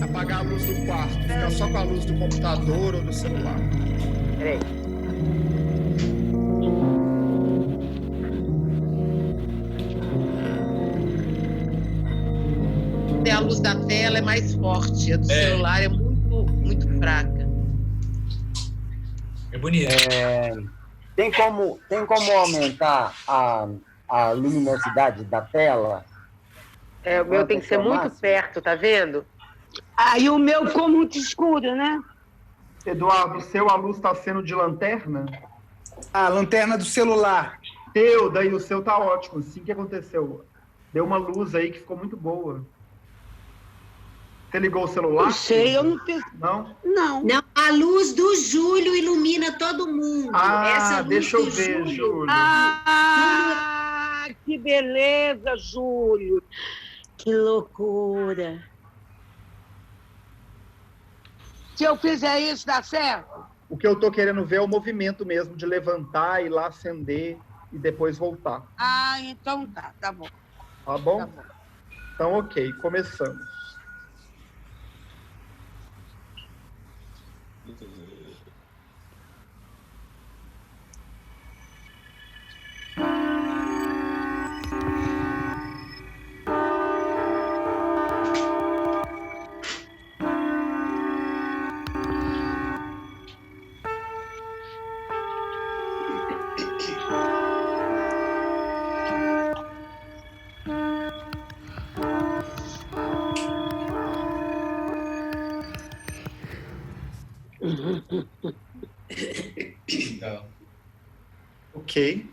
Apagar a luz do quarto, ficar só com a luz do computador ou do celular. Peraí. A luz da tela é mais forte, a do celular é muito fraca. É bonito. Tem como aumentar a luminosidade da tela? O meu tem que ser muito perto, tá vendo? Aí o meu ficou muito escuro, né? Eduardo, a luz está sendo de lanterna? A lanterna do celular. Daí o seu tá ótimo. Assim, o que aconteceu? Deu uma luz aí que ficou muito boa. Você ligou o celular? Não sei, eu não fiz. Não? Não. Não, a luz do Júlio ilumina todo mundo. Essa luz deixa eu do ver, Júlio. Que beleza, Júlio. Que loucura. Se eu fizer isso, dá certo? O que eu tô querendo ver é o movimento mesmo, de levantar, ir lá acender e depois voltar. Então tá bom. Tá bom? Tá bom. Então, ok, começamos. Legal. Ok.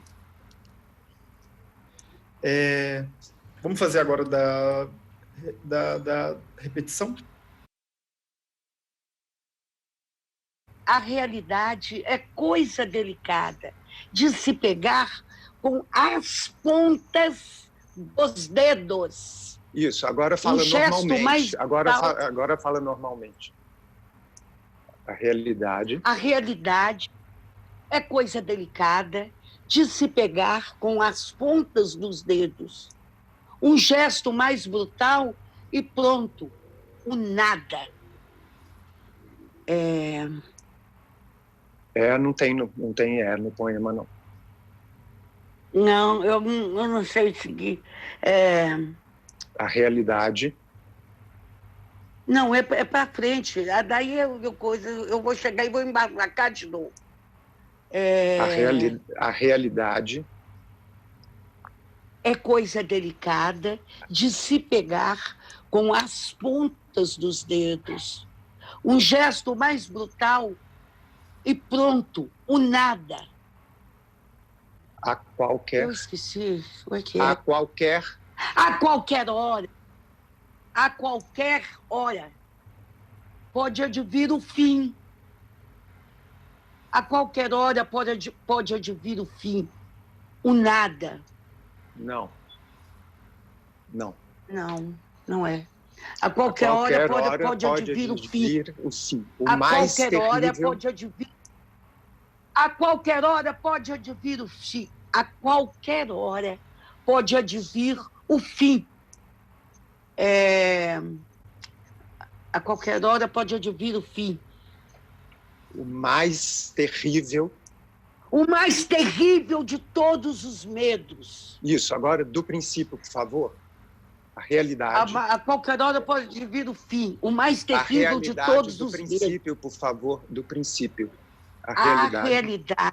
Vamos fazer agora da repetição? A realidade é coisa delicada de se pegar com as pontas dos dedos. Isso, agora fala normalmente. Agora fala normalmente. A realidade é coisa delicada de se pegar com as pontas dos dedos. Um gesto mais brutal e pronto, o nada. Não tem no poema, não. Não, eu não sei seguir. A realidade. Não, é para frente. Daí eu vou chegar e vou embarcar de novo. A realidade é coisa delicada de se pegar com as pontas dos dedos. Um gesto mais brutal e pronto, o nada. A qualquer... Eu esqueci. O que é? A qualquer... A qualquer hora. A qualquer hora. Pode advir o fim. A qualquer hora pode advir o fim. O nada. Não. Não. Não é. A qualquer hora pode advir o fim. O mais terrível... A qualquer hora pode advir o fim. A qualquer hora pode advir o fim. A qualquer hora pode advir o fim. O mais terrível... O mais terrível de todos os medos. Isso, agora do princípio, por favor. A realidade... A qualquer hora pode vir o fim. O mais terrível de todos os medos. A princípio, por favor, do princípio. A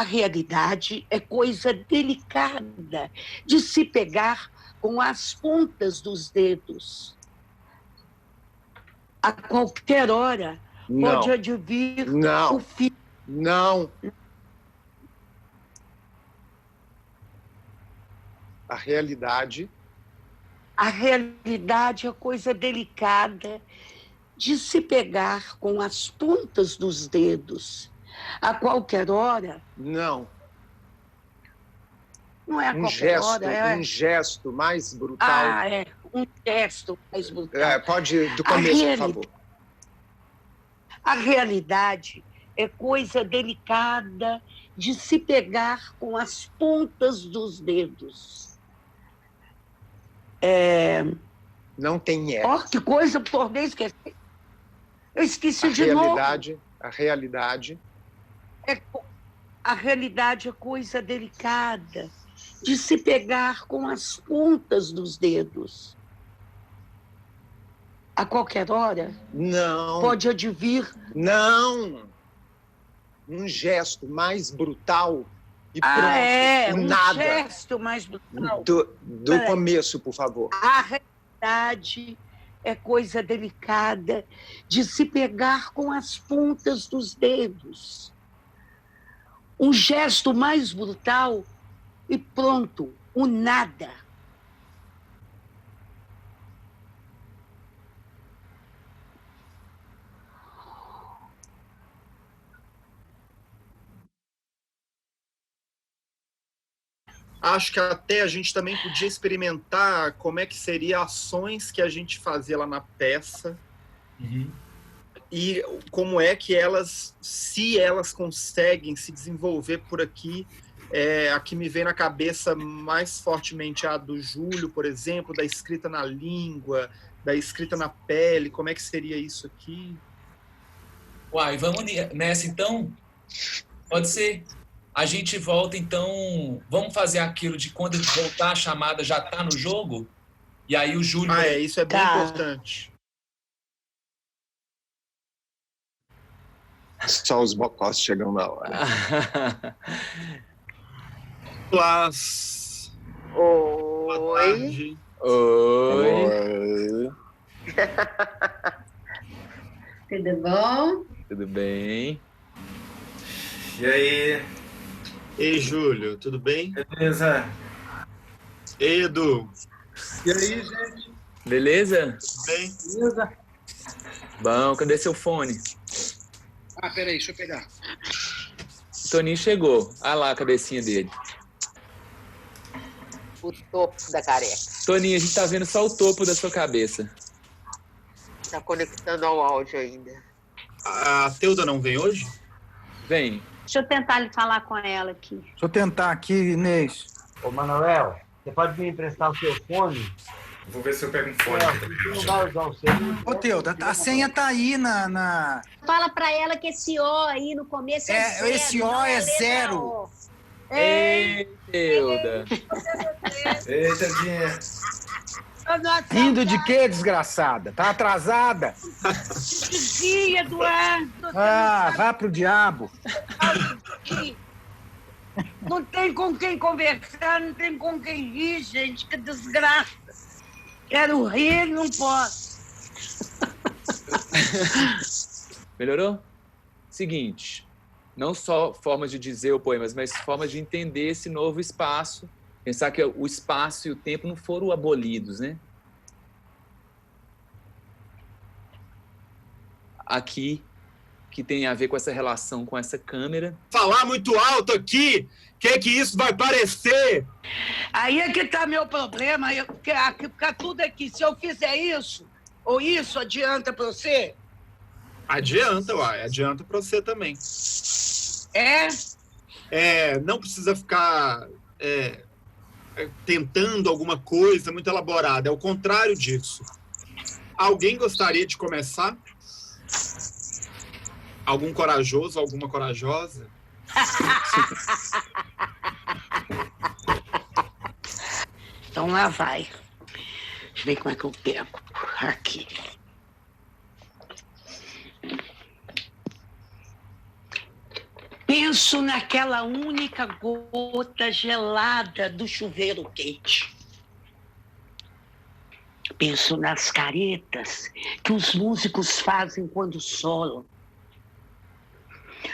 realidade é coisa delicada de se pegar com as pontas dos dedos. A qualquer hora pode advir o fim. Não. A realidade é coisa delicada de se pegar com as pontas dos dedos. A qualquer hora... Não. Não é a qualquer hora, um gesto mais brutal. Ah, é. Um gesto mais brutal. Pode, do começo, por favor. A realidade é coisa delicada de se pegar com as pontas dos dedos. Não tem erro. Ó, que coisa, tornei esquecer. Eu esqueci de novo. A realidade. A realidade é coisa delicada de se pegar com as pontas dos dedos. A qualquer hora, Não. pode advir. Não. Um gesto mais brutal e pronto. Um nada. gesto mais brutal. Do começo, por favor. A realidade é coisa delicada de se pegar com as pontas dos dedos. Um gesto mais brutal e pronto, o nada. Acho que até a gente também podia experimentar como é que seriam ações que a gente fazia lá na peça. E como é que elas, se elas conseguem se desenvolver por aqui. A que me vem na cabeça mais fortemente a do Júlio, por exemplo, da escrita na língua, da escrita na pele. Como é que seria isso aqui? Uai, vamos nessa então? Pode ser. A gente volta então, vamos fazer aquilo de quando voltar a chamada já tá no jogo? E aí o Júlio... Isso é bem importante. Só os bocós chegam na hora. Olá. Oi. Oi. Tudo bom? Tudo bem? E aí? Ei, Júlio, tudo bem? Beleza. Ei, Edu. E aí, gente? Beleza? Tudo bem? Beleza. Bom, cadê seu fone? Peraí, deixa eu pegar. O Toninho chegou. Ah lá a cabecinha dele. O topo da careca. Toninho, a gente tá vendo só o topo da sua cabeça. Tá conectando ao áudio ainda. A Teuda não vem hoje? Vem. Deixa eu tentar falar com ela aqui. Deixa eu tentar aqui, Inês. Ô, Manuel, você pode me emprestar o seu fone? Vou ver se eu pego um fone. Você não vai usar o seu. Ô, Teuda, a senha tá aí na... Fala pra ela que esse O aí no começo é zero. Esse O é zero. Ei, Teuda. Eita, Dinha. Rindo de quê, desgraçada? Tá atrasada? Sim, Eduardo. Vá pro diabo. Não tem com quem conversar, não tem com quem rir, gente. Que desgraça. Quero rir, não posso. Melhorou? Seguinte, não só formas de dizer o poema, mas formas de entender esse novo espaço. Pensar que o espaço e o tempo não foram abolidos, né? Aqui, que tem a ver com essa relação com essa câmera. Falar muito alto aqui, que isso vai parecer? Aí é que tá meu problema. Ficar tudo aqui. Se eu fizer isso, ou isso, adianta pra você? Adianta, uai. Adianta pra você também. Não precisa ficar tentando alguma coisa muito elaborada. É o contrário disso. Alguém gostaria de começar? Algum corajoso, alguma corajosa? Então lá vai. Deixa eu ver como é que eu pego. Aqui. Penso naquela única gota gelada do chuveiro quente. Penso nas caretas que os músicos fazem quando solam.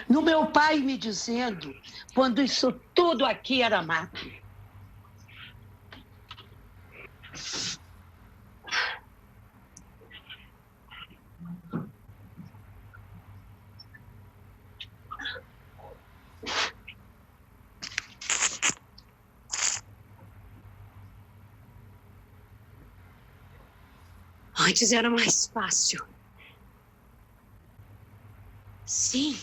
No meu pai me dizendo quando isso tudo aqui era mato. Antes era mais fácil. Sim.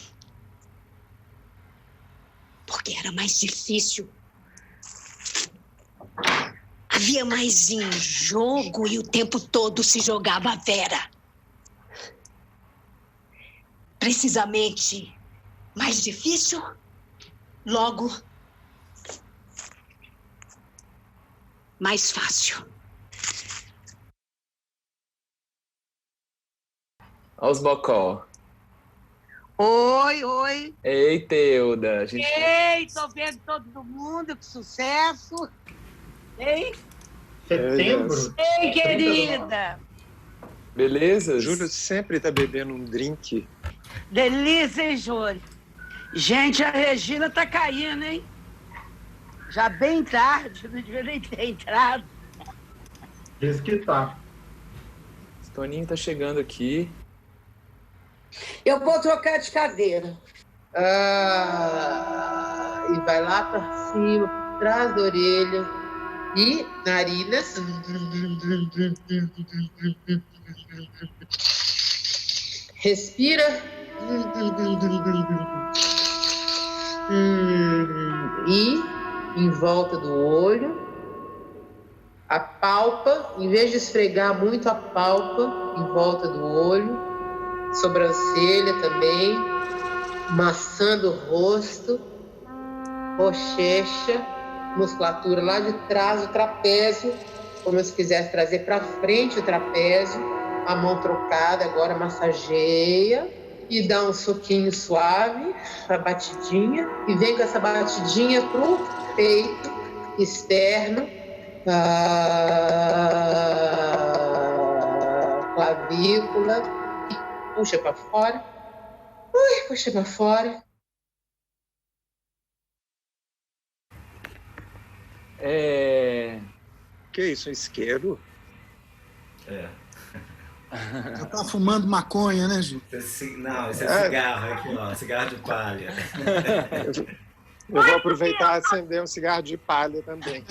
Porque era mais difícil. Havia mais em jogo e o tempo todo se jogava a Vera. Precisamente mais difícil, logo mais fácil. Olha os bocó. Oi, oi. Ei, Teuda. Ei, tô vendo todo mundo, que sucesso. Ei, Setembro? ei, querida. Beleza? Júlio sempre tá bebendo um drink. Delícia, hein, Júlio? Gente, a Regina tá caindo, hein? Já bem tarde, não devia nem ter entrado. Diz que tá. O Toninho tá chegando aqui. Eu vou trocar de cadeira. E vai lá pra cima, por trás da orelha. E narinas. Respira. E em volta do olho. Apalpa, em vez de esfregar muito, apalpa em volta do olho. Sobrancelha também, maçando o rosto, bochecha, musculatura lá de trás do trapézio, como se quisesse trazer para frente o trapézio, a mão trocada, agora massageia e dá um soquinho suave, a batidinha, e vem com essa batidinha pro peito externo, clavícula. Puxa para fora. Puxa para fora. Que isso, um isqueiro? Já tá fumando maconha, né, Ju? Não, esse é cigarro aqui, ó. Cigarro de palha. Eu vou aproveitar e acender um cigarro de palha também.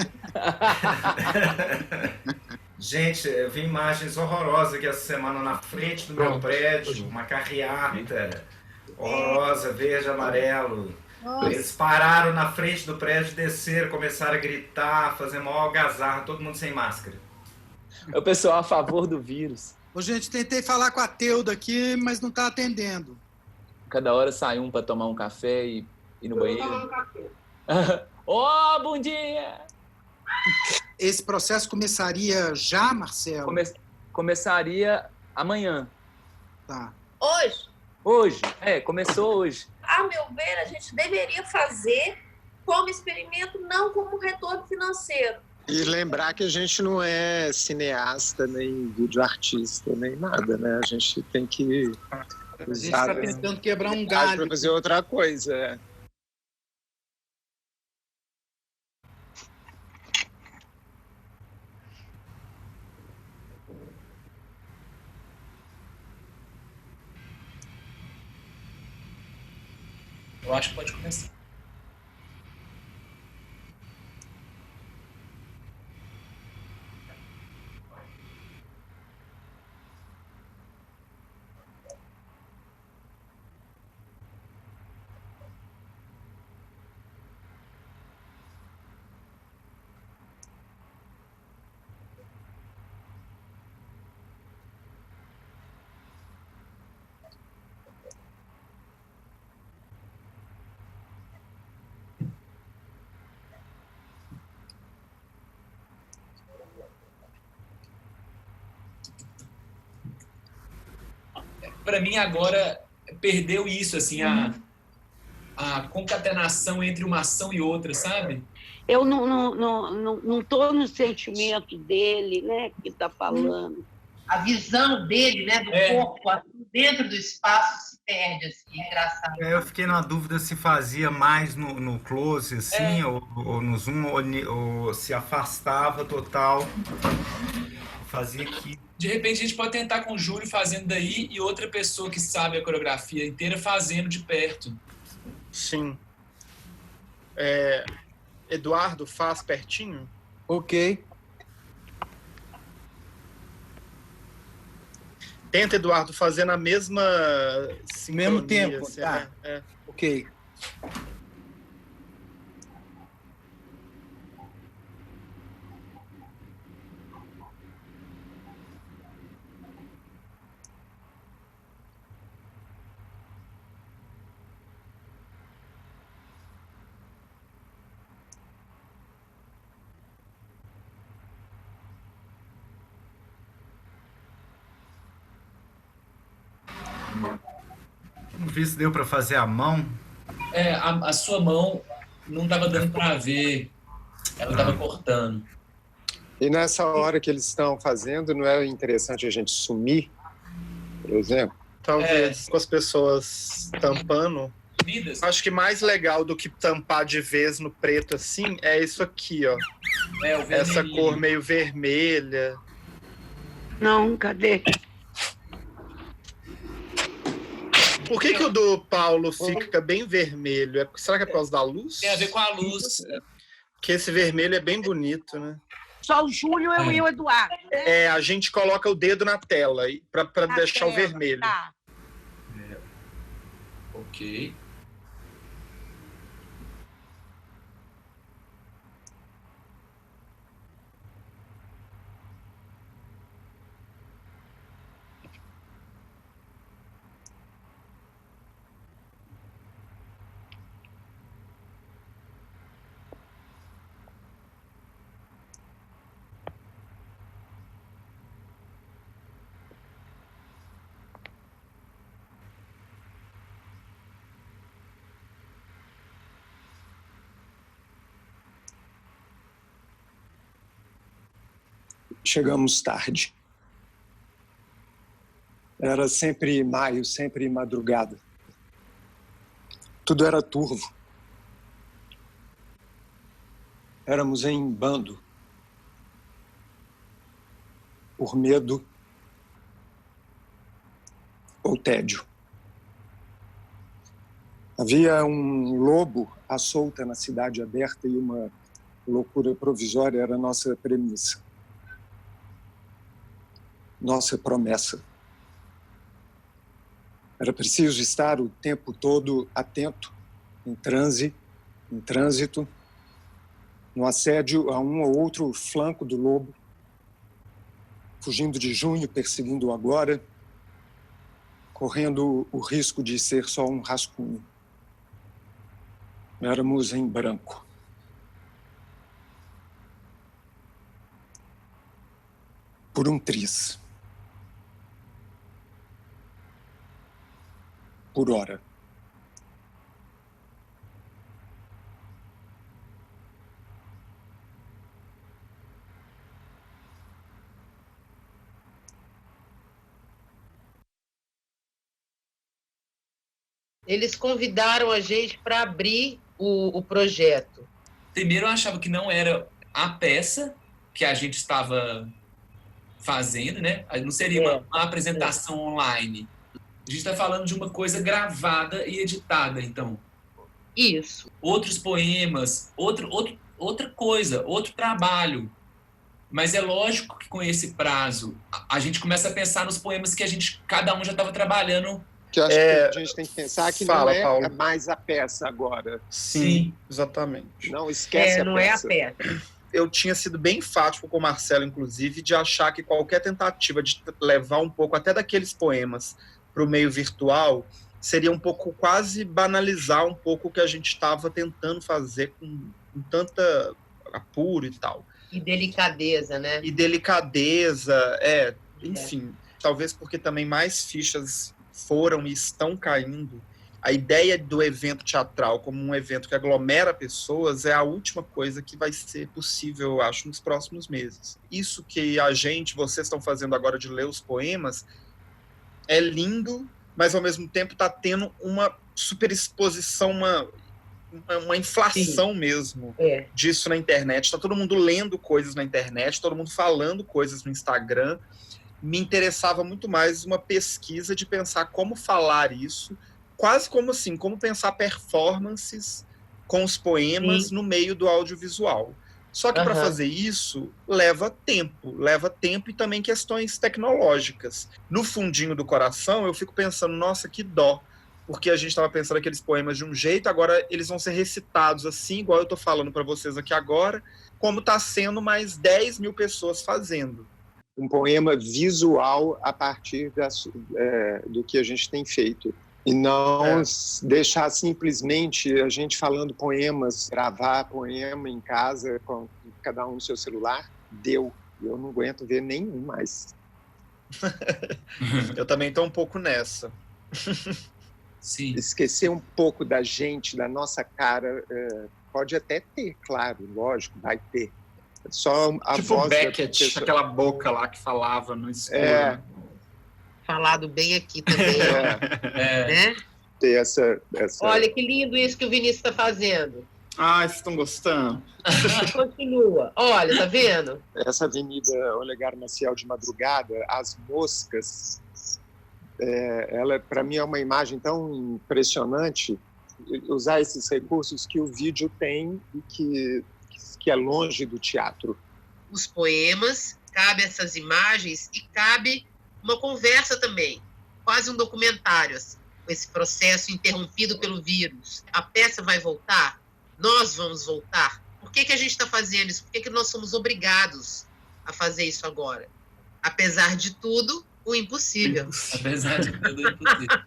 Gente, eu vi imagens horrorosas aqui essa semana na frente do meu prédio, uma carreata horrorosa, verde, amarelo. Eles pararam na frente do prédio, desceram, começaram a gritar, fazer maior algazarra, todo mundo sem máscara. É o pessoal a favor do vírus. Ô, gente, tentei falar com a Teuda aqui, mas não tá atendendo. Cada hora sai um para tomar um café e ir no banheiro. Ô, bom dia! Esse processo começaria já, Marcelo? Começaria amanhã. Tá. Hoje? Hoje, começou hoje. A meu ver, a gente deveria fazer como experimento, não como retorno financeiro. E lembrar que a gente não é cineasta, nem videoartista, nem nada, né? A gente tem que A gente está tentando quebrar um galho. para fazer outra coisa, Eu acho que pode começar. Para mim agora perdeu isso, assim, a concatenação entre uma ação e outra, sabe? Eu não tô no sentimento dele, né, que tá falando. A visão dele, né, do corpo dentro do espaço se perde, assim, é engraçado. Eu fiquei na dúvida se fazia mais no close, assim, ou no zoom, ou se afastava total. Fazia aqui. De repente a gente pode tentar com o Júlio fazendo daí e outra pessoa que sabe a coreografia inteira fazendo de perto. Sim. Eduardo, faz pertinho? Ok. Tenta, Eduardo, fazer na mesma sincronia, Mesmo tempo, assim, tá. né? É. Ok. Não vi se deu para fazer a mão. A sua mão não estava dando para ver. Ela estava cortando. E nessa hora que eles estão fazendo, não é interessante a gente sumir, por exemplo? Talvez com as pessoas tampando. Acho que mais legal do que tampar de vez no preto assim é isso aqui, ó. Essa cor meio vermelha. Não, cadê? Por que o do Paulo fica bem vermelho? Será que é por causa da luz? Tem a ver com a luz. Porque esse vermelho é bem bonito, né? Só o Júlio e o Eduardo. Né? A gente coloca o dedo na tela para deixar o vermelho. Tá. Ok. Chegamos tarde. Era sempre maio, sempre madrugada. Tudo era turvo. Éramos em bando. Por medo ou tédio. Havia um lobo à solta na cidade aberta e uma loucura provisória era a nossa premissa. Nossa promessa. Era preciso estar o tempo todo atento, em trânsito, no assédio a um ou outro flanco do lobo, fugindo de junho, perseguindo agora, correndo o risco de ser só um rascunho. Éramos em branco. Por um triz. Por hora. Eles convidaram a gente para abrir o projeto. Primeiro eu achava que não era a peça que a gente estava fazendo, né? Não seria uma apresentação online. A gente está falando de uma coisa gravada e editada, então. Isso. Outros poemas, outra coisa, outro trabalho. Mas é lógico que com esse prazo, a gente começa a pensar nos poemas que cada um já estava trabalhando. Que eu acho que a gente tem que pensar que não é Paulo. mais a peça agora. Sim, exatamente. Não esquece a não peça. é a peça. Eu tinha sido bem enfático com o Marcelo, inclusive, de achar que qualquer tentativa de levar um pouco até daqueles poemas para o meio virtual seria um pouco quase banalizar um pouco o que a gente estava tentando fazer com tanta apuro e tal. E delicadeza, né? E delicadeza, enfim. Talvez porque também mais fichas foram e estão caindo. A ideia do evento teatral como um evento que aglomera pessoas é a última coisa que vai ser possível, eu acho, nos próximos meses. Isso que vocês estão fazendo agora de ler os poemas, é lindo, mas ao mesmo tempo está tendo uma superexposição, uma inflação mesmo disso na internet. Está todo mundo lendo coisas na internet, todo mundo falando coisas no Instagram. Me interessava muito mais uma pesquisa de pensar como falar isso, quase como assim, como pensar performances com os poemas no meio do audiovisual. Só que para fazer isso leva tempo e também questões tecnológicas. No fundinho do coração eu fico pensando, nossa, que dó, porque a gente estava pensando aqueles poemas de um jeito, agora eles vão ser recitados assim, igual eu estou falando para vocês aqui agora, como está sendo mais 10 mil pessoas fazendo. Um poema visual a partir do que a gente tem feito. E não deixar simplesmente a gente falando poemas, gravar poema em casa, com cada um no seu celular, deu. Eu não aguento ver nenhum mais. Eu também estou um pouco nessa. Sim. Esquecer um pouco da gente, da nossa cara, pode até ter, claro, lógico, vai ter. Só a tipo voz Beckett, aquela boca lá que falava no escuro. Falado bem aqui também. Né? Ter essa... Olha que lindo isso que o Vinícius está fazendo. Vocês estão gostando? Continua. Olha, tá vendo? Essa Avenida Olegário Maciel de madrugada, as moscas, ela para mim é uma imagem tão impressionante, usar esses recursos que o vídeo tem e que é longe do teatro. Os poemas, cabe essas imagens e cabe uma conversa também, quase um documentário, assim, com esse processo interrompido pelo vírus. A peça vai voltar? Nós vamos voltar? Por que a gente está fazendo isso? Por que nós somos obrigados a fazer isso agora? Apesar de tudo, o impossível. Apesar de tudo, o impossível.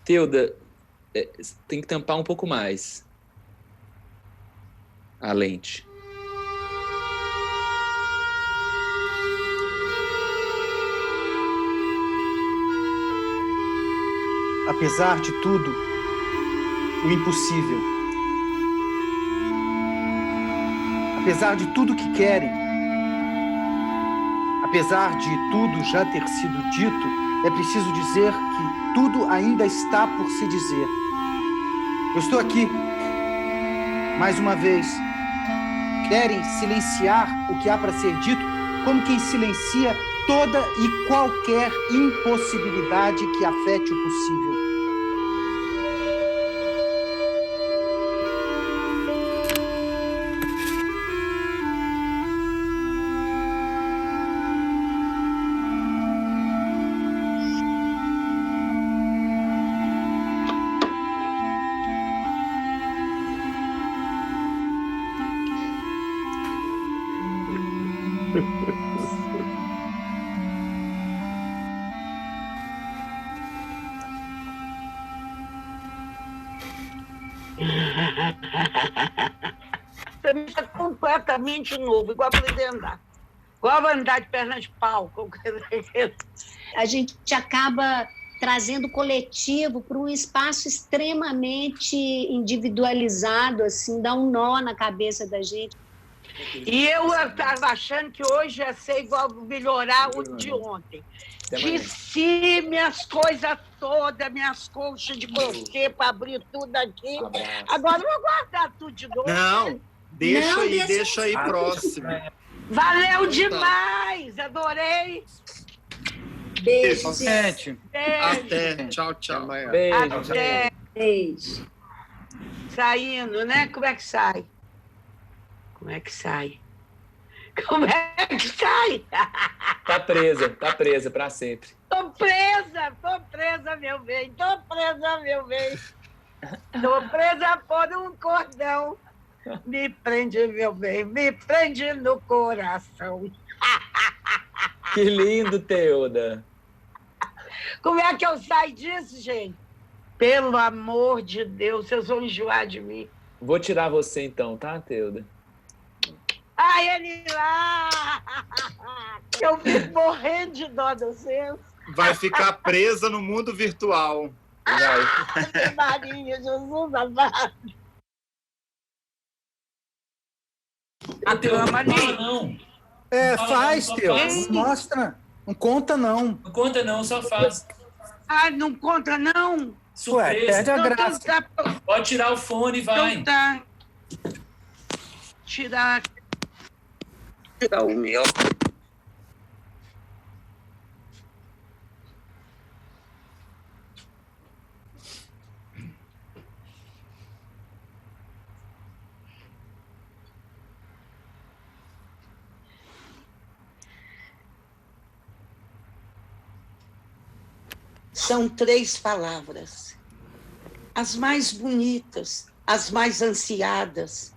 Teuda, tem que tampar um pouco mais a lente. Apesar de tudo, o impossível. Apesar de tudo que querem, apesar de tudo já ter sido dito, é preciso dizer que tudo ainda está por se dizer. Eu estou aqui, mais uma vez. Querem silenciar o que há para ser dito, como quem silencia toda e qualquer impossibilidade que afete o possível. Você é completamente novo, igual aprender a andar. Igual andar de perna de pau. A gente acaba trazendo o coletivo para um espaço extremamente individualizado, assim, dá um nó na cabeça da gente. E eu estava achando que hoje ia ser igual melhorar o de ontem. Desci minhas coisas todas, minhas colchas de crochê para abrir tudo aqui. Agora eu vou guardar tudo de novo. Não, deixa aí próximo. Valeu demais, adorei. Beijo. Gente. Até. Tchau, tchau. Beijo. Até. Beijo. Saindo, né? Como é que sai? Como é que sai? Como é que sai? Tá presa pra sempre. Tô presa, meu bem. Tô presa por um cordão. Me prende, meu bem, me prende no coração. Que lindo, Teuda. Como é que eu saio disso, gente? Pelo amor de Deus, vocês vão enjoar de mim. Vou tirar você então, tá, Teuda? Ai, ele lá! Eu fico morrendo de dó de vocês. Vai ficar presa no mundo virtual. Vai. Maria, Jesus amado. Teuda, não fala não. Faz, não, Teu. faz. Mostra. Não conta, não. Não conta não, só faz. Não conta, não? Surpresa. perde a graça. Então tá, Pode tirar o fone e vai. então tá. Tirar o meu. São 3 palavras, as mais bonitas, as mais ansiadas,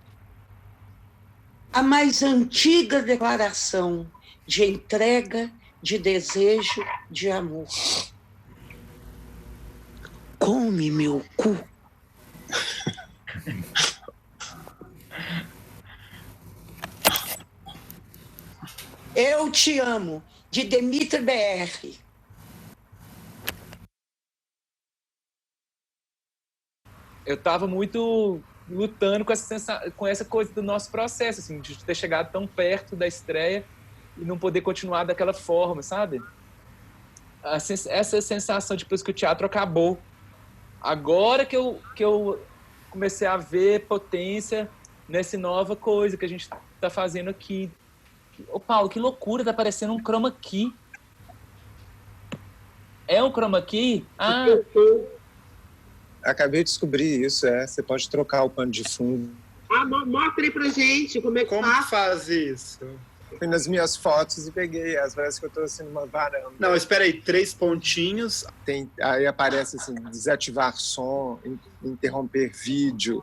a mais antiga declaração de entrega, de desejo, de amor. Come meu cu. Eu te amo, de Demitri BR. Eu estava muito lutando com essa coisa do nosso processo, assim, de ter chegado tão perto da estreia e não poder continuar daquela forma, sabe? Essa sensação depois que o teatro acabou. Agora que eu comecei a ver potência nessa nova coisa que a gente está fazendo aqui. Ô, Paulo, que loucura, tá parecendo um chroma key. É um chroma key? Ah... Acabei de descobrir isso, Você pode trocar o pano de fundo. Mostra aí pra gente como é que faz isso? Fui nas minhas fotos e peguei. Parece que eu tô assim numa varanda. Não, espera aí, 3 pontinhos. Aí aparece assim, desativar som, interromper vídeo.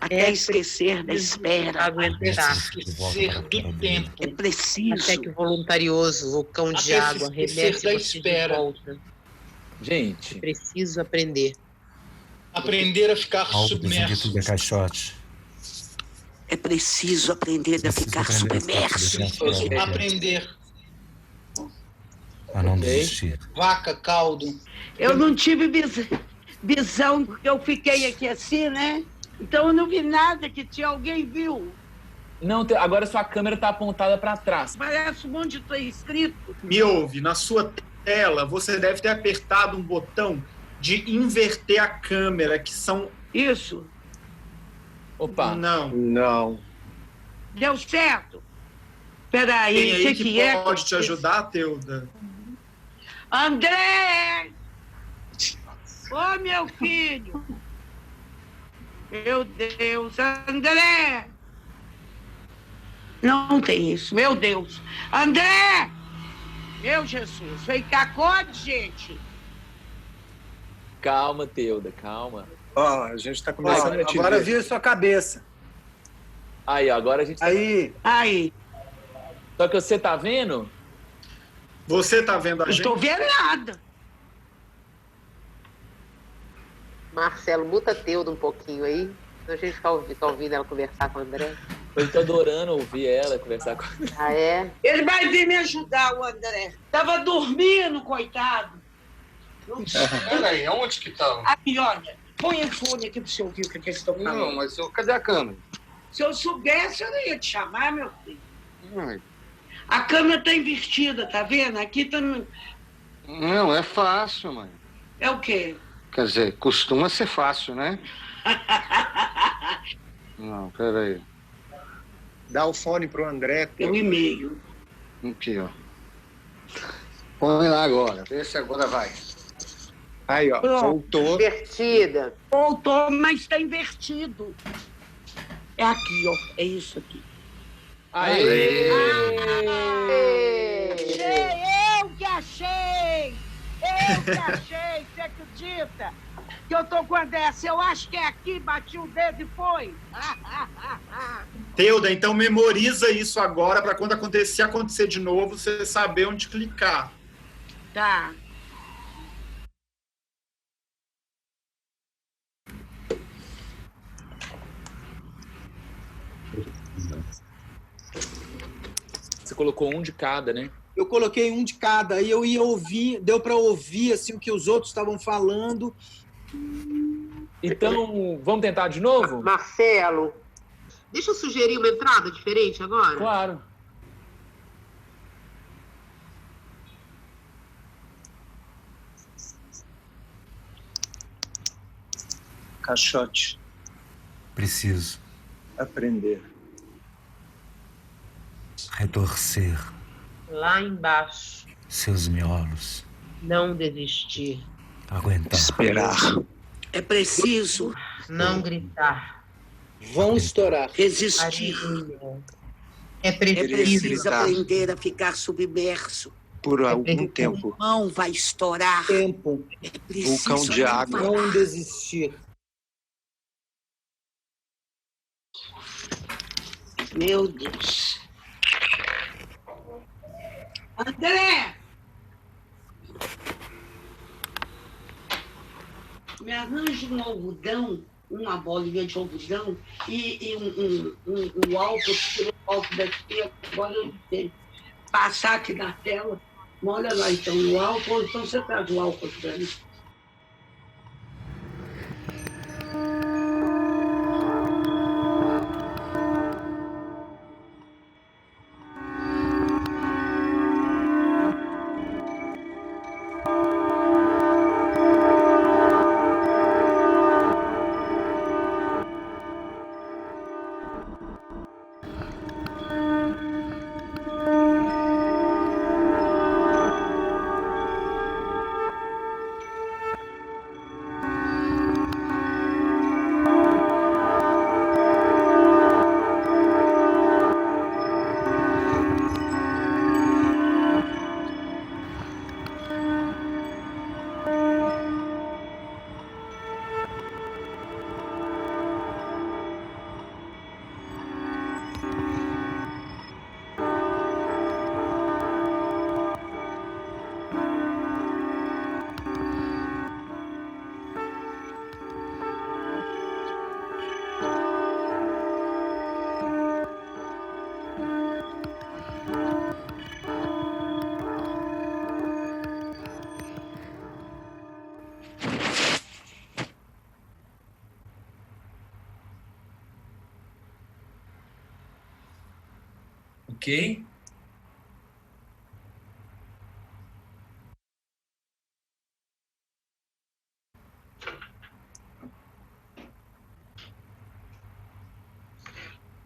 Até esquecer da espera. Aguentar. Esquecer do tempo. É preciso. Até que o voluntarioso, vulcão de água, remete da você espera. de volta. Gente. É preciso aprender. Aprender a ficar submerso. De caixote. É preciso aprender a ficar submerso. Aprender. A não desistir. Vaca, caldo. Eu não tive visão, porque eu fiquei aqui assim, né? Então eu não vi nada que tinha alguém viu. Não, agora sua câmera tá apontada para trás. Parece um monte de escrito. Me ouve, na sua tela você deve ter apertado um botão de inverter a câmera, que são... Isso. Opa. Não. Deu certo? Peraí, Tem aí que é? Pode te ajudar, Teuda? André! Ô, meu filho! Meu Deus, André! Não tem isso, meu Deus. André! Meu Jesus, vem cá, acorde, gente. Calma, Teuda, calma. Ó, a gente tá começando a te Agora ver. vira sua cabeça. Aí, agora a gente... Aí. Só que você tá vendo? Você tá vendo a gente? Não tô vendo nada. Marcelo, muta a Teuda um pouquinho aí. A gente tá ouvindo ela conversar com o André. Eu tô adorando ouvir ela conversar com... Ah, é? Ele vai vir me ajudar, o André. Tava dormindo, coitado. Peraí, aonde que tá? Aqui, olha. Põe o fone aqui pro você ouvir o que eles estão falando. Não, mas cadê a câmera? Se eu soubesse, eu não ia te chamar, meu filho. A câmera tá invertida, tá vendo? Aqui tá... Não, é fácil, mãe. É o quê? Quer dizer, costuma ser fácil, né? Não, peraí. Dá o fone pro André. É um e-mail. Aqui, ó. Põe lá agora, vê se agora vai. Aí, ó, Pronto. voltou. Invertida. Voltou, mas tá invertido. É aqui, ó. É isso aqui. Aê! Eu que achei! Eu que achei! Você acredita? Que eu tô com a dessa. Eu acho que é aqui, bati o dedo e foi. Teuda, então memoriza isso agora para quando acontecer de novo, você saber onde clicar. Tá. Você colocou um de cada, né? Eu coloquei um de cada, aí eu ia ouvir, deu para ouvir assim, o que os outros estavam falando. Então, vamos tentar de novo? Marcelo, deixa eu sugerir uma entrada diferente agora. Claro. Caixote. Preciso aprender. Retorcer Lá embaixo, seus miolos. não desistir. Aguentar. Esperar. É preciso Não gritar. Vão estourar. resistir. É É preciso gritar. aprender a ficar submerso. Por algum O tempo. pulmão vai estourar. Tempo. É preciso Vulcão de água. aguardar. Não desistir. Meu Deus. André! Me arranje um algodão, uma bolinha de algodão e um álcool, tirou o álcool daqui, agora eu não tenho. Passar aqui na tela. Olha lá então o álcool, então você traz o álcool para mim. Ok?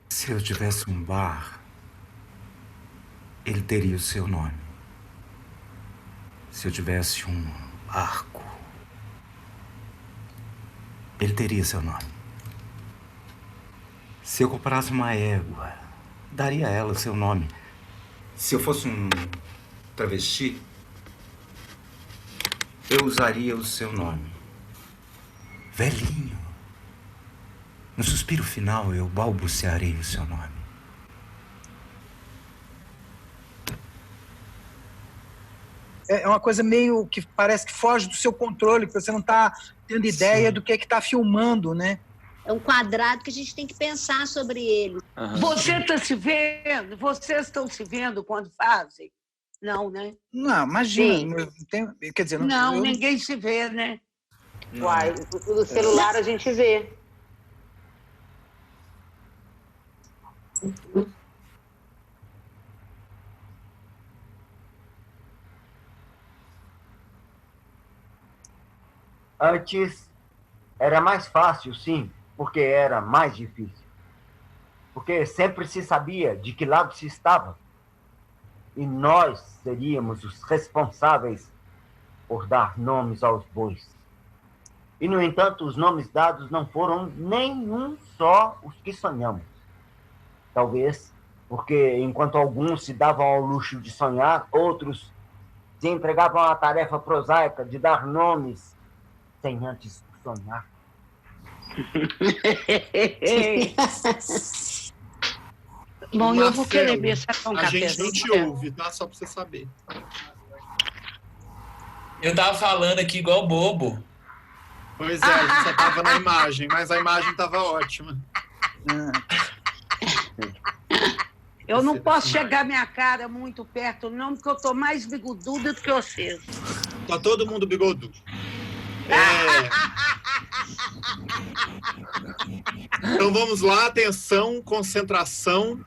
Se eu tivesse um bar, ele teria o seu nome. Se eu tivesse um arco, ele teria seu nome. Se eu comprasse uma égua, daria a ela seu nome. Se eu fosse um travesti, eu usaria o seu nome. Velhinho. No suspiro final, eu balbuciarei o seu nome. É uma coisa meio que parece que foge do seu controle, porque você não está tendo ideia do que está filmando, né? É um quadrado que a gente tem que pensar sobre ele. Você está se vendo? Vocês estão se vendo quando fazem? Não, né? Não, imagina. Quer dizer, Não, ninguém se vê, né? Uai, no celular a gente vê. Antes era mais fácil, sim, porque era mais difícil. Porque sempre se sabia de que lado se estava. E nós seríamos os responsáveis por dar nomes aos bois. E, no entanto, os nomes dados não foram nenhum só os que sonhamos. Talvez porque, enquanto alguns se davam ao luxo de sonhar, outros se entregavam à tarefa prosaica de dar nomes sem antes sonhar. Bom, eu vou querer ver se é um A gente não cafezinho. te ouve, tá? Só pra você saber. Eu tava falando aqui igual bobo. Pois é, a gente só tava na imagem, mas a imagem tava ótima. Eu não posso chegar minha cara muito perto, não, porque eu tô mais bigoduda do que vocês. Tá todo mundo bigodudo. Então vamos lá, atenção, concentração.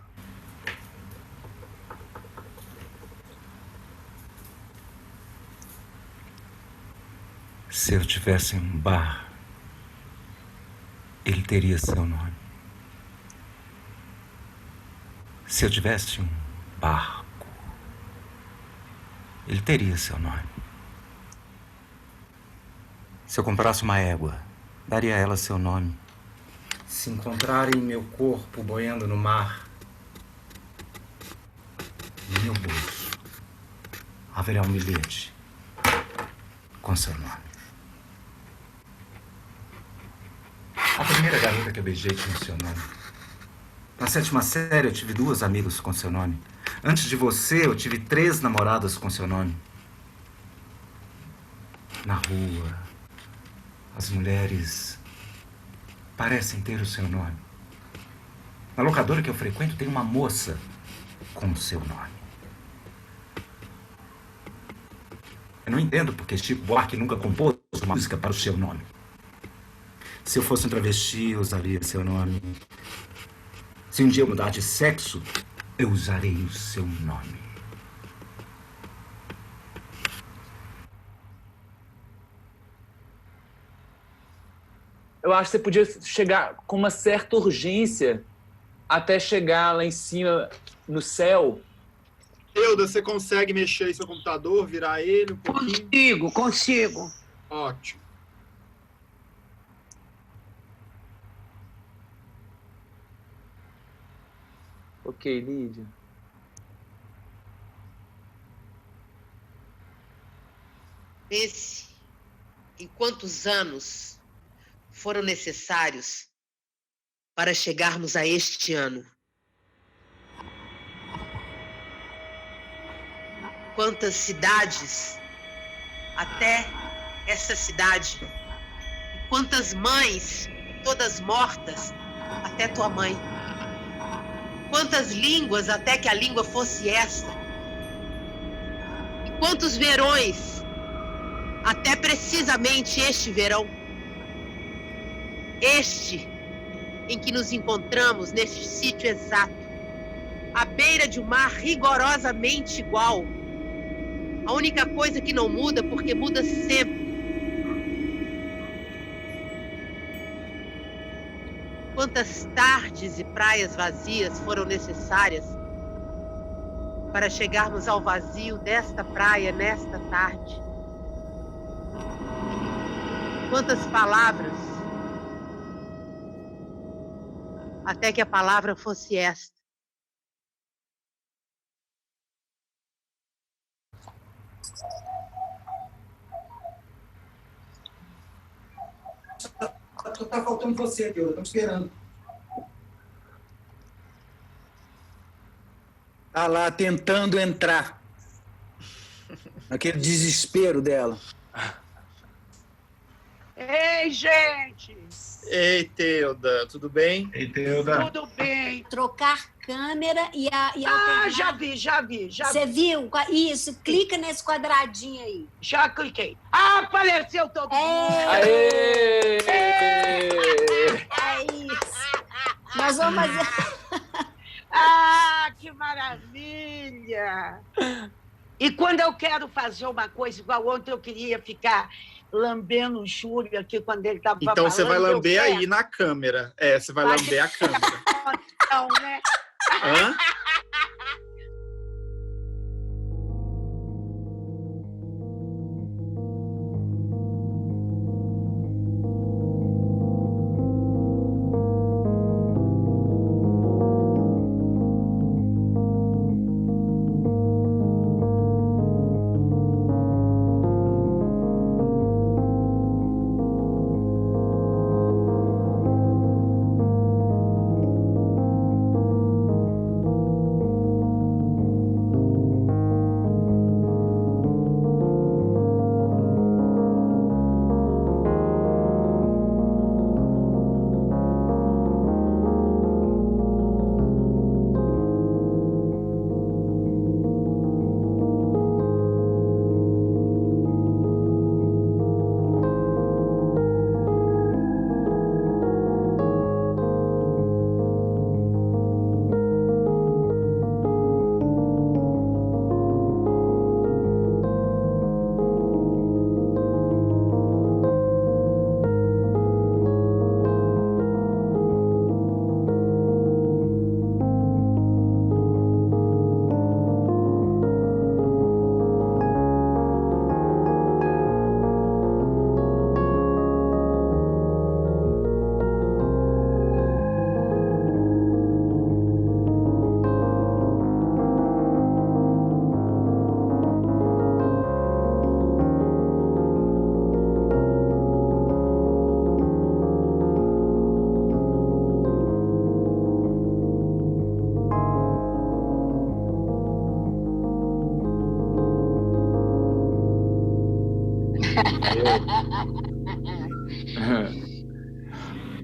Se eu tivesse um bar, ele teria seu nome. Se eu tivesse um barco, ele teria seu nome. Se eu comprasse uma égua, daria a ela seu nome. Se encontrarem meu corpo boiando no mar, no meu bolso haverá um bilhete com seu nome. A primeira garota que eu beijei tinha seu nome. Na 7ª série eu tive 2 amigas com seu nome. Antes de você eu tive 3 namoradas com seu nome. Na rua, as mulheres parecem ter o seu nome. Na locadora que eu frequento tem uma moça com o seu nome. Eu não entendo porque Chico Buarque nunca compôs uma música para o seu nome. Se eu fosse um travesti, eu usaria seu nome. Se um dia eu mudar de sexo, eu usarei o seu nome. Eu acho que você podia chegar com uma certa urgência até chegar lá em cima, no céu. Euda, você consegue mexer aí seu computador, virar ele um pouquinho? Consigo. Ótimo. Ok, Lídia. Pense em quantos anos foram necessários para chegarmos a este ano. Quantas cidades até essa cidade. E quantas mães, todas mortas, até tua mãe. Quantas línguas até que a língua fosse esta. E quantos verões até precisamente este verão. Este em que nos encontramos neste sítio exato, à beira de um mar rigorosamente igual. A única coisa que não muda, porque muda sempre. Quantas tardes e praias vazias foram necessárias para chegarmos ao vazio desta praia nesta tarde? Quantas palavras até que a palavra fosse esta. Tá faltando você aqui, estamos esperando. Tá lá tentando entrar. Aquele desespero dela. Ei, gente! Ei, Teuda, tudo bem? Ei, Teuda. Tudo bem? Trocar câmera e Ah, alternar. já vi. Você viu? Isso, clica nesse quadradinho aí. Já cliquei. Ah, apareceu todo mundo! Aê! É isso. Nós vamos fazer... Ah, que maravilha! E quando eu quero fazer uma coisa igual ontem, eu queria ficar lambendo o Júlio aqui quando ele estava falando. Então você vai lamber aí na câmera. É, você vai lamber a câmera. Não, né? Hã?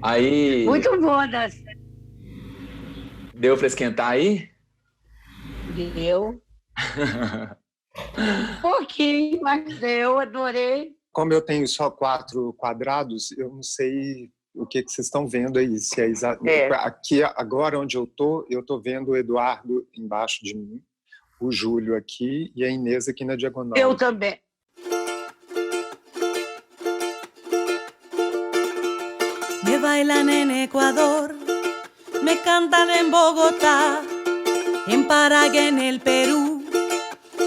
Aí. Muito boa, Daci. Deu para esquentar aí? Deu. Um pouquinho, mas deu, adorei. Como eu tenho só 4 quadrados, eu não sei o que vocês estão vendo aí. Se é aqui, agora onde eu tô vendo o Eduardo embaixo de mim, o Júlio aqui e a Inês aqui na diagonal. Eu também. Me bailan en Ecuador, me cantan en Bogotá, en Paraguay, en el Perú,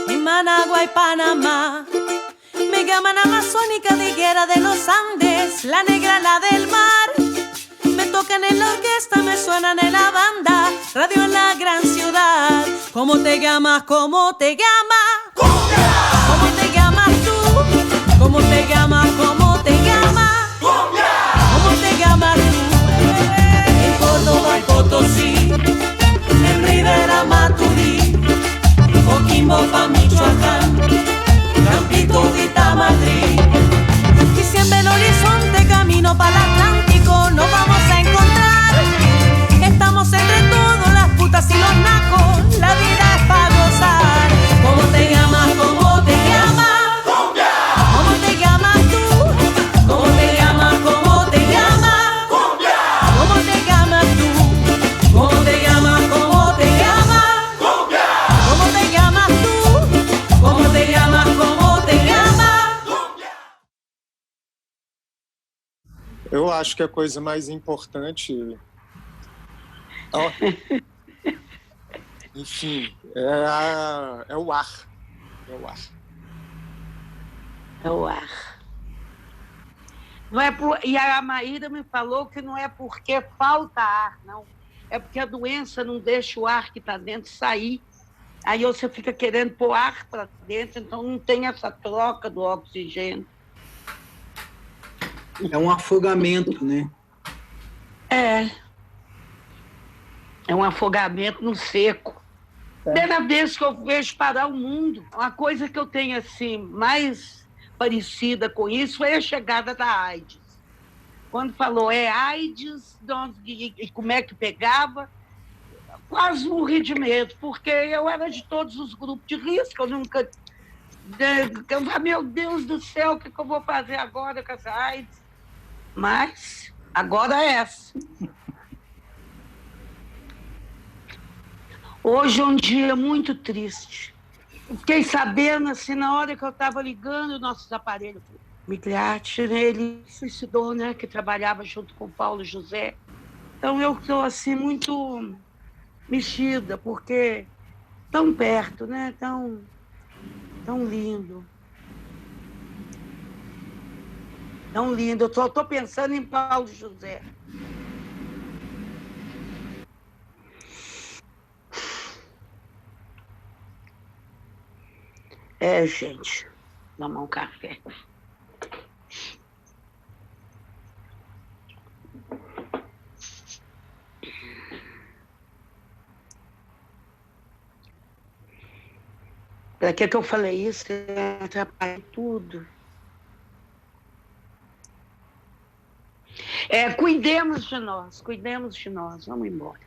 en Managua y Panamá. Me llaman amazónica de higuera de los Andes, la negra, la del mar. Me tocan en la orquesta, me suenan en la banda, radio en la gran ciudad. ¿Cómo te llamas? ¿Cómo te llamas? ¡Cumbia! ¿Cómo te llamas tú? ¿Cómo te llamas? ¿Cómo te llamas? ¡Cumbia! ¿Cómo te llamas tú? En Córdoba y Potosí, en Rivera, Maturí, Coquimbo, pa' Michoacán, Campito, Vita, Madrid. Y siempre el horizonte camino para el Atlántico nos vamos a encontrar. Estamos entre todos, las putas y los nacos, la vida es para gozar. ¿Cómo te llamas? ¿Cómo te llamas? ¡Cumbia! ¿Cómo te llamas tú? ¿Cómo te llamas? ¿Cómo te llamas? ¡Cumbia! ¿Cómo te llamas tú? ¿Cómo te llamas? ¿Cómo te llamas? ¡Cumbia! ¿Cómo te llamas tú? ¿Cómo te llamas? ¿Cómo te llamas? Eu acho que a coisa mais importante... Enfim, é o ar. É o ar. É o ar. Não é por... E a Maíra me falou que não é porque falta ar, não. É porque a doença não deixa o ar que está dentro sair. Aí você fica querendo pôr ar para dentro, então não tem essa troca do oxigênio. É um afogamento, né? É um afogamento no seco. Primeira vez que eu vejo parar o mundo. Uma coisa que eu tenho assim, mais parecida com isso foi a chegada da AIDS. Quando falou AIDS, e como é que pegava, quase morri de medo, porque eu era de todos os grupos de risco, eu nunca... Eu falei, meu Deus do céu, o que eu vou fazer agora com essa AIDS? Mas agora é essa. Hoje é um dia muito triste. Eu fiquei sabendo, assim, na hora que eu estava ligando nossos aparelhos. Migliatti, ele suicidou, né? Que trabalhava junto com o Paulo José. Então eu estou, assim, muito mexida, porque tão perto, né? Tão lindo. Tão lindo. Eu só estou pensando em Paulo José. Gente, tomar um café. Para que eu falei isso? Atrapalha tudo. Cuidemos de nós, vamos embora.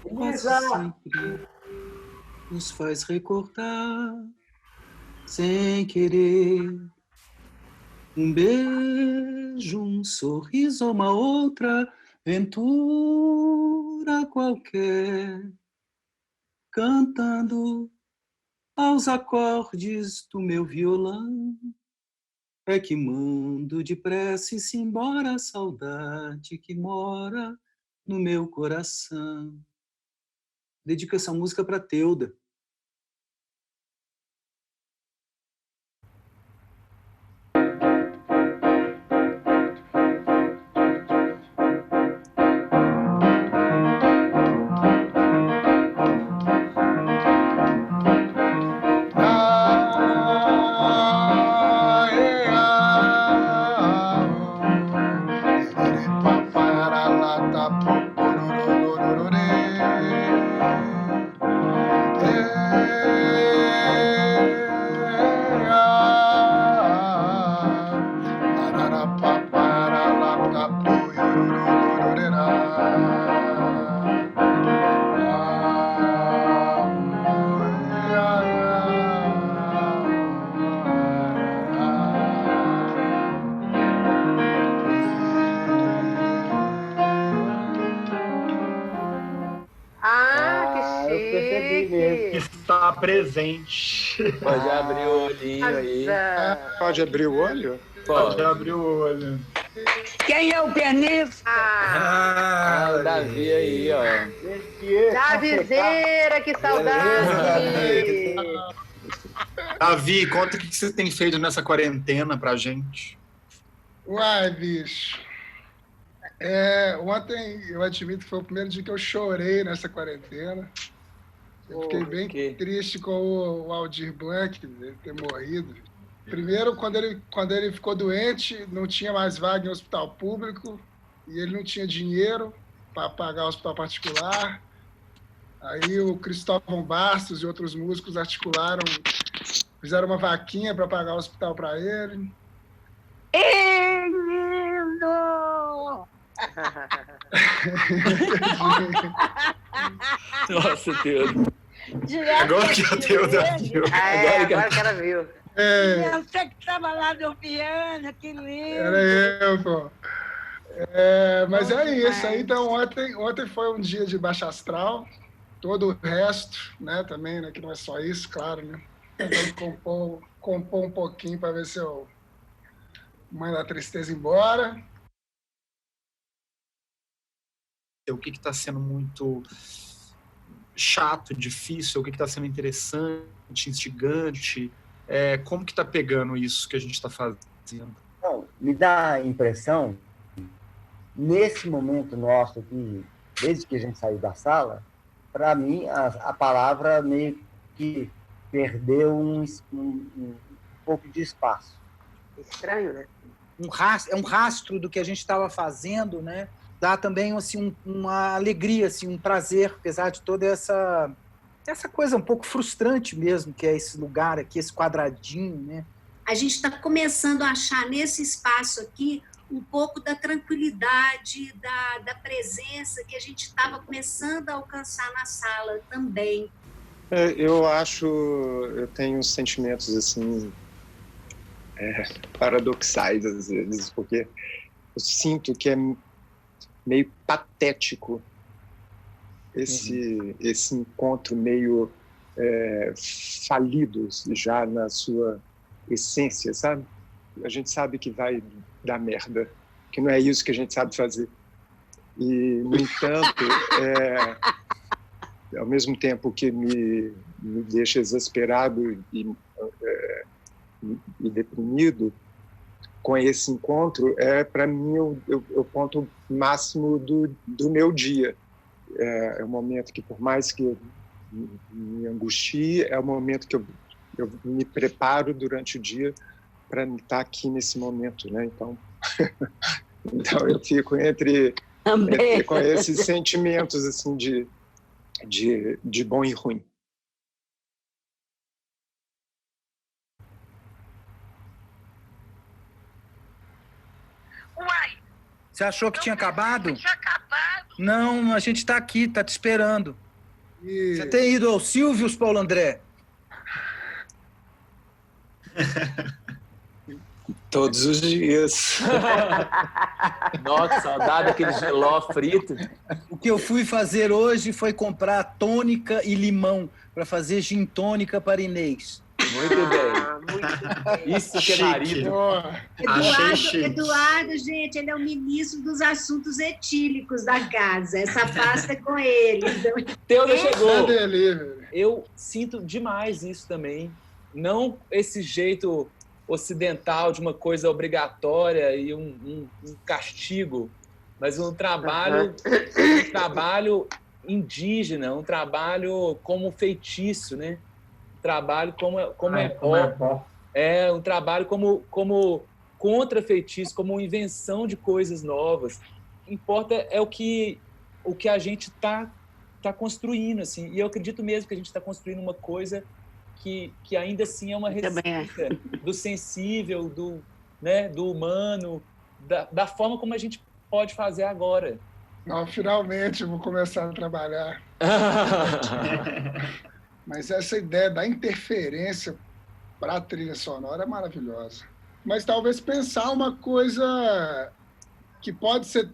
Quase sempre nos faz recordar, sem querer, um beijo, um sorriso, uma outra aventura qualquer, cantando aos acordes do meu violão. É que mando depressa-se embora a saudade que mora no meu coração. Dedico essa música para Teuda. percebi mesmo. Está presente. Pode abrir o olhinho aí. Pode abrir o olho? Pode abrir o olho. Quem é o pianista? O Davi aí, ó. Davizeira, que saudade! Davi, conta o que você tem feito nessa quarentena pra gente. Uai, bicho. Ontem, eu admito que foi o primeiro dia que eu chorei nessa quarentena. Eu fiquei bem triste com o Aldir Blanc ter morrido. Primeiro, quando ele ficou doente, não tinha mais vaga em hospital público e ele não tinha dinheiro para pagar o hospital particular. Aí o Cristóvão Bastos e outros músicos fizeram uma vaquinha para pagar o hospital para ele. Ei, lindo! Nossa, Deus. Agora que já deu, Agora que ela viu. Você que estava lá no piano, que lindo! Era eu, pô. Mas é isso. Aí, então, ontem foi um dia de baixa astral. Todo o resto, né, também, né, que não é só isso, claro, né? Tentando compor um pouquinho para ver se eu mando a tristeza embora. O que está sendo muito chato, difícil, o que está sendo interessante, instigante, como que está pegando isso que a gente está fazendo? Bom, me dá a impressão, nesse momento nosso aqui, desde que a gente saiu da sala, para mim a palavra meio que perdeu um pouco de espaço. Estranho, né? É um rastro do que a gente estava fazendo, né? Dá também assim, uma alegria, assim, um prazer, apesar de toda essa coisa um pouco frustrante mesmo, que é esse lugar aqui, esse quadradinho, né? A gente está começando a achar nesse espaço aqui um pouco da tranquilidade, da presença que a gente estava começando a alcançar na sala também. Eu tenho sentimentos assim paradoxais às vezes, porque eu sinto que é meio patético esse encontro meio falido já na sua essência, sabe? A gente sabe que vai dar merda, que não é isso que a gente sabe fazer. E, no entanto, ao mesmo tempo que me deixa exasperado e deprimido com esse encontro, para mim o ponto máximo do meu dia. É o momento que, por mais que eu me angustie, é o momento que eu me preparo durante o dia para estar aqui nesse momento, né? Então eu fico com esses sentimentos assim de bom e ruim. Uai! Você achou que tinha acabado? Tinha acabado. Não, a gente está aqui, está te esperando. Você tem ido ao Silvius, Paulo André? Todos os dias. Nossa, saudade daquele geló frito. O que eu fui fazer hoje foi comprar tônica e limão para fazer gin tônica para Inês. Muito bem. Isso que é marido. Eduardo, gente, ele é o ministro dos assuntos etílicos da casa. Essa pasta é com ele. Teuda chegou. Eu sinto demais isso também. Não esse jeito ocidental de uma coisa obrigatória e um castigo, mas um trabalho indígena, um trabalho como feitiço, né? Um trabalho um trabalho como contra-feitiço, como invenção de coisas novas. O que importa é o que a gente tá construindo, assim. E eu acredito mesmo que a gente está construindo uma coisa que ainda assim é uma receita do sensível, do humano, da forma como a gente pode fazer agora. Não, finalmente eu vou começar a trabalhar. Mas essa ideia da interferência para a trilha sonora é maravilhosa. Mas talvez pensar uma coisa que pode ser...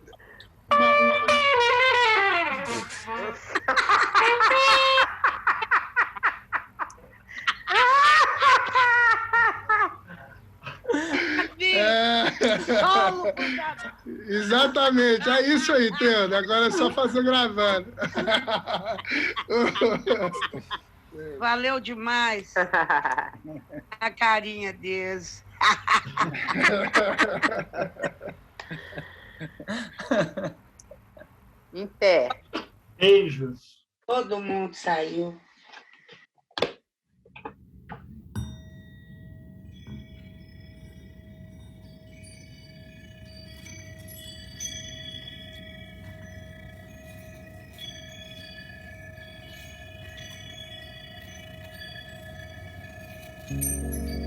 Exatamente, é isso aí, Teodoro. Agora é só fazer gravando. Valeu demais. A carinha deles. Em pé. Beijos. Todo mundo saiu. Thank you.